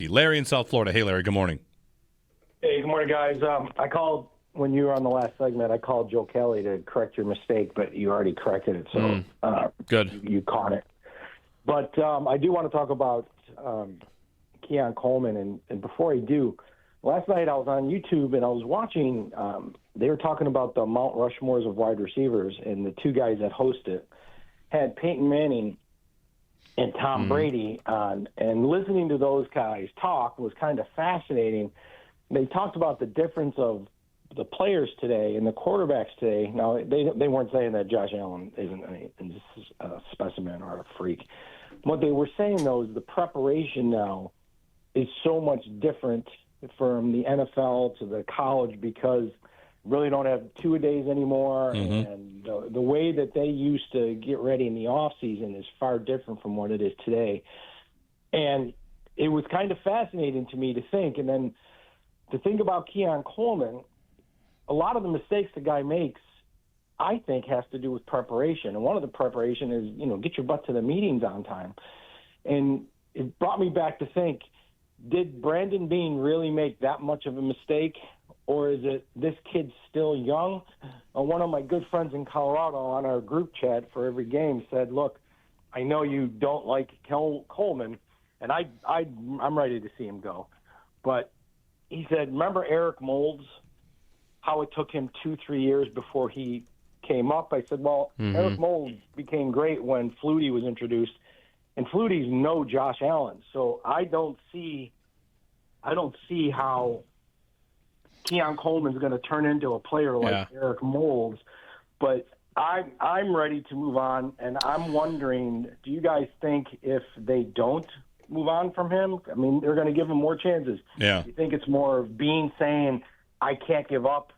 Larry in South Florida. Hey, Larry, good morning. Hey, good morning, guys. I called when you were on the last segment. I called Joe Kelly to correct your mistake, but you already corrected it, so Good. You caught it. But I do want to talk about Keon Coleman, and before I do, last night I was on YouTube and I was watching. They were talking about the Mount Rushmores of wide receivers, and the two guys that host it had Peyton Manning and Tom Brady on, and listening to those guys talk was kind of fascinating. They talked about the difference of the players today and the quarterbacks today. Now, they weren't saying that Josh Allen isn't a specimen or a freak. What they were saying, though, is the preparation now is so much different from the NFL to the college because really don't have two-a-days anymore, and the way that they used to get ready in the off-season is far different from what it is today. And it was kind of fascinating to me to think, and then to think about Keon Coleman, a lot of the mistakes the guy makes, I think, has to do with preparation. And one of the preparation is, get your butt to the meetings on time. And it brought me back to think, did Brandon Beane really make that much of a mistake? Or is it this kid's still young? One of my good friends in Colorado on our group chat for every game said, look, I know you don't like Coleman, and I'm ready to see him go. But he said, remember Eric Moulds, how it took him 2-3 years before he came up? I said, well, Eric Moulds became great when Flutie was introduced, and Flutie's no Josh Allen. So I don't see how Keon Coleman's going to turn into a player like Eric Moulds. But I'm ready to move on, and I'm wondering, do you guys think if they don't move on from him, I mean, they're going to give him more chances? Yeah. You think it's more of Beane saying, I can't give up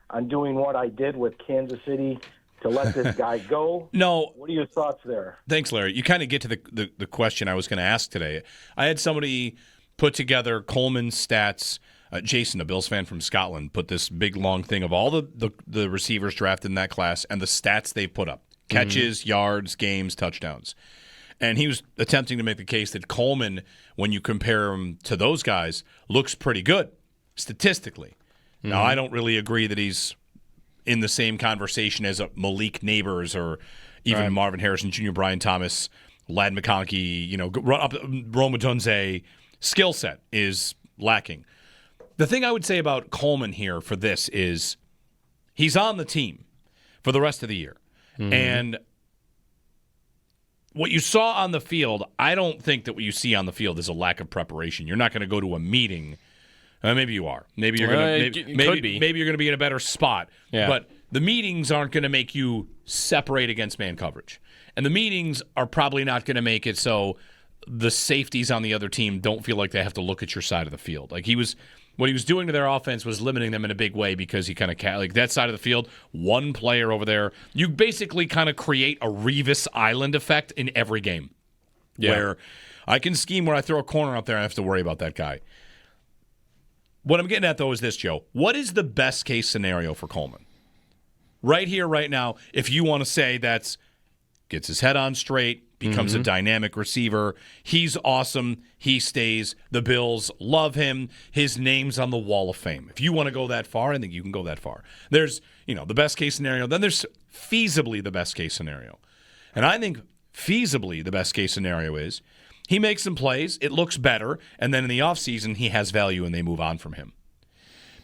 on doing what I did with Kansas City to let this guy go? No. What are your thoughts there? Thanks, Larry. You kind of get to the question I was going to ask today. I had somebody put together Coleman's stats. Jason, a Bills fan from Scotland, put this big, long thing of all the receivers drafted in that class and the stats they put up. Catches, yards, games, touchdowns. And he was attempting to make the case that Coleman, when you compare him to those guys, looks pretty good statistically. Now, I don't really agree that he's in the same conversation as Malik Neighbors or even Marvin Harrison Jr., Brian Thomas, Ladd McConkey, Rome Odunze. Skill set is lacking. The thing I would say about Coleman here for this is he's on the team for the rest of the year. And what you saw on the field, I don't think that what you see on the field is a lack of preparation. You're not going to go to a meeting. Maybe you are. Maybe you're going to. Maybe you're going to be in a better spot. Yeah. But the meetings aren't going to make you separate against man coverage, and the meetings are probably not going to make it so the safeties on the other team don't feel like they have to look at your side of the field. Like what he was doing to their offense was limiting them in a big way because he kind of like that side of the field, one player over there. You basically kind of create a Revis Island effect in every game, where I can scheme where I throw a corner up there and I have to worry about that guy. What I'm getting at, though, is this, Joe. What is the best-case scenario for Coleman? Right here, right now, if you want to say that's gets his head on straight, becomes a dynamic receiver, he's awesome, he stays, the Bills love him, his name's on the Wall of Fame. If you want to go that far, I think you can go that far. There's, the best-case scenario. Then there's feasibly the best-case scenario. And I think feasibly the best-case scenario is he makes some plays, it looks better, and then in the offseason he has value and they move on from him.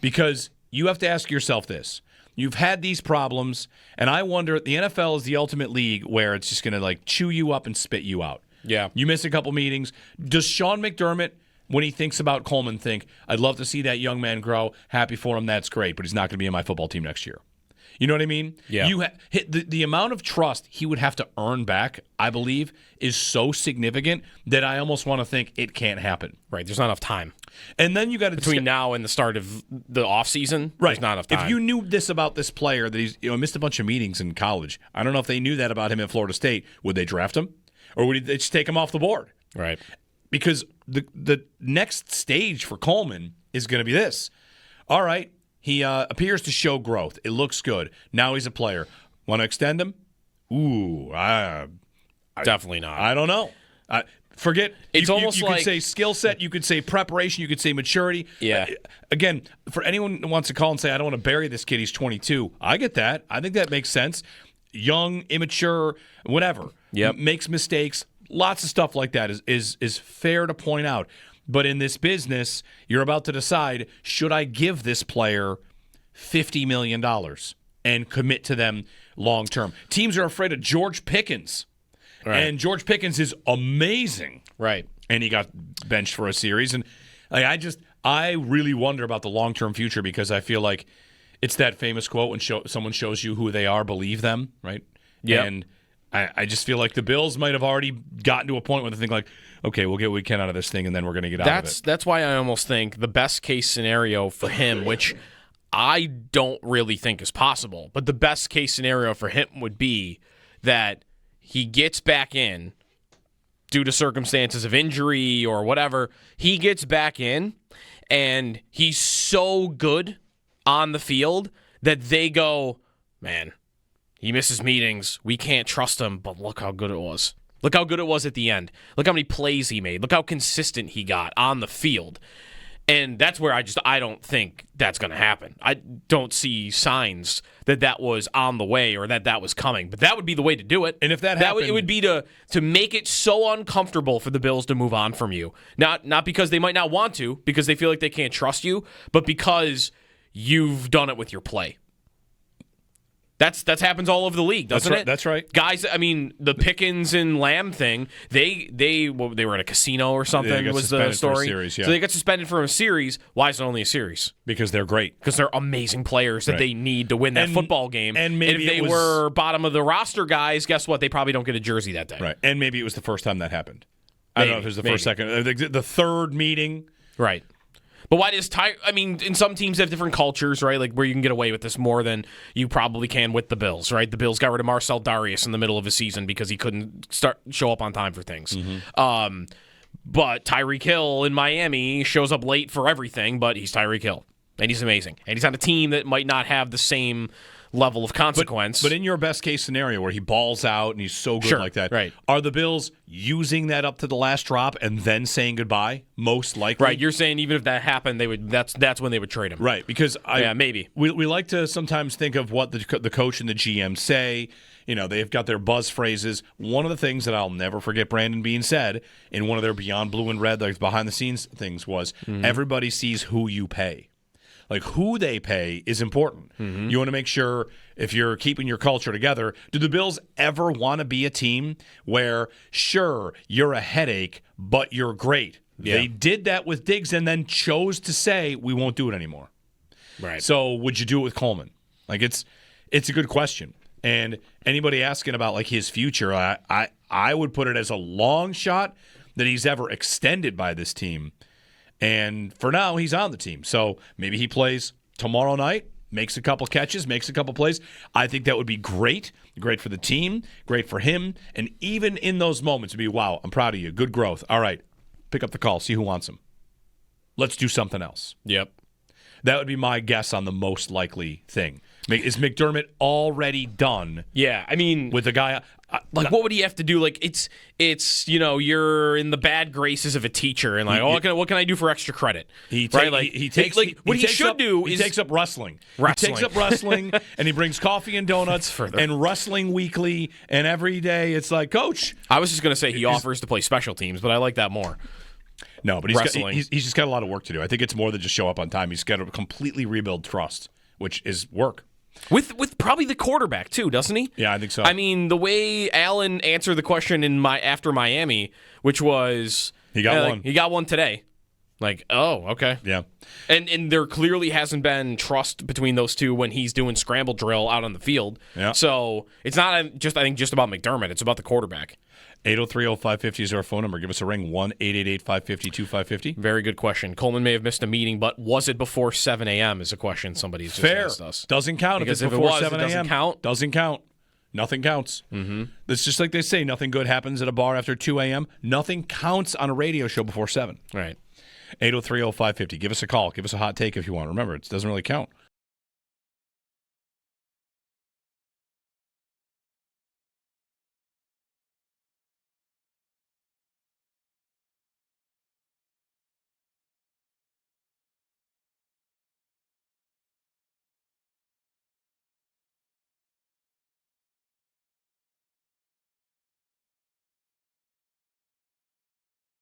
Because you have to ask yourself this. You've had these problems, and I wonder, the NFL is the ultimate league where it's just going to chew you up and spit you out. Yeah. You miss a couple meetings. Does Sean McDermott, when he thinks about Coleman, think, I'd love to see that young man grow, happy for him, that's great, but he's not going to be in my football team next year? You know what I mean? Yeah. The amount of trust he would have to earn back, I believe, is so significant that I almost want to think it can't happen. Right. There's not enough time. And then you got to between now and the start of the offseason, right. There's not enough time. If you knew this about this player, that he's missed a bunch of meetings in college, I don't know if they knew that about him at Florida State, would they draft him? Or would they just take him off the board? Right. Because the next stage for Coleman is going to be this. All right. He appears to show growth. It looks good. Now he's a player. Want to extend him? Ooh, definitely not. I don't know. Forget. It's almost you like could say skill set. You could say preparation. You could say maturity. Yeah. Again, for anyone who wants to call and say, I don't want to bury this kid, he's 22. I get that. I think that makes sense. Young, immature, whatever. Yep. Makes mistakes. Lots of stuff like that is fair to point out. But in this business, you're about to decide, should I give this player $50 million and commit to them long term? Teams are afraid of George Pickens. Right. And George Pickens is amazing. Right. And he got benched for a series. And I really wonder about the long-term future because I feel like it's that famous quote when someone shows you who they are, believe them, right? Yeah. And I just feel like the Bills might have already gotten to a point where they think like, okay, we'll get what we can out of this thing, and then we're going to get out of it. That's why I almost think the best-case scenario for him, which I don't really think is possible, but the best-case scenario for him would be that he gets back in due to circumstances of injury or whatever. He gets back in, and he's so good on the field that they go, man, he misses meetings. We can't trust him, but look how good it was. Look how good it was at the end. Look how many plays he made. Look how consistent he got on the field. And that's where I don't think that's going to happen. I don't see signs that was on the way or that was coming. But that would be the way to do it. And if that happened, it would be to make it so uncomfortable for the Bills to move on from you. Not because they might not want to, because they feel like they can't trust you, but because you've done it with your play. That happens all over the league, doesn't it? That's right. Guys, I mean, the Pickens and Lamb thing, they were at a casino or something was the story. Series, yeah. So they got suspended from a series. Why is it only a series? Because they're great. Because they're amazing players that they need to win that football game. And maybe if they were bottom of the roster guys, guess what? They probably don't get a jersey that day. Right. And maybe it was the first time that happened. I don't know if it was the first, second. The third meeting. Right. But why does in some teams have different cultures, right? Like where you can get away with this more than you probably can with the Bills, right? The Bills got rid of Marcel Darius in the middle of a season because he couldn't show up on time for things. Mm-hmm. But Tyreek Hill in Miami shows up late for everything, but he's Tyreek Hill. And he's amazing. And he's on a team that might not have the same level of consequence. But in your best case scenario where he balls out and he's so good like that, right. Are the Bills using that up to the last drop and then saying goodbye? Most likely. Right. You're saying even if that happened, they would. That's when they would trade him. Right. Because maybe we like to sometimes think of what the coach and the GM say. You know, they've got their buzz phrases. One of the things that I'll never forget Brandon Beane said in one of their Beyond Blue and Red, like behind the scenes things, was everybody sees who you pay. Like, who they pay is important. Mm-hmm. You want to make sure, if you're keeping your culture together, do the Bills ever want to be a team where, sure, you're a headache, but you're great? Yeah. They did that with Diggs and then chose to say, we won't do it anymore. Right. So would you do it with Coleman? Like, it's a good question. And anybody asking about, like, his future, I would put it as a long shot that he's ever extended by this team. And for now, he's on the team. So maybe he plays tomorrow night, makes a couple catches, makes a couple plays. I think that would be great. Great for the team, great for him. And even in those moments, it'd be, wow, I'm proud of you. Good growth. All right, pick up the call, see who wants him. Let's do something else. Yep. That would be my guess on the most likely thing. Is McDermott already done? Yeah, I mean, with a guy like, what would he have to do? Like, it's you're in the bad graces of a teacher, and like, what can I do for extra credit? He takes up wrestling. He takes up wrestling, and he brings coffee and donuts and wrestling weekly, and every day it's like, Coach. I was just gonna say he offers to play special teams, but I like that more. No, but he's just got a lot of work to do. I think it's more than just show up on time. He's got to completely rebuild trust, which is work. With probably the quarterback too, doesn't he? Yeah, I think so. I mean, the way Allen answered the question after Miami, which was he got one. He got one today. Like, oh, okay. Yeah. And there clearly hasn't been trust between those two when he's doing scramble drill out on the field. Yeah. So it's not just about McDermott. It's about the quarterback. 803-0550 is our phone number. Give us a ring, 1-888-552-550. Very good question. Coleman may have missed a meeting, but was it before 7 a.m. is a question somebody's just asked us. Doesn't count because if it's before 7 a.m. It doesn't count. Doesn't count. Nothing counts. Mm-hmm. It's just like they say, nothing good happens at a bar after 2 a.m. Nothing counts on a radio show before 7. Right. 803-0550. Give us a call. Give us a hot take if you want. Remember, it doesn't really count.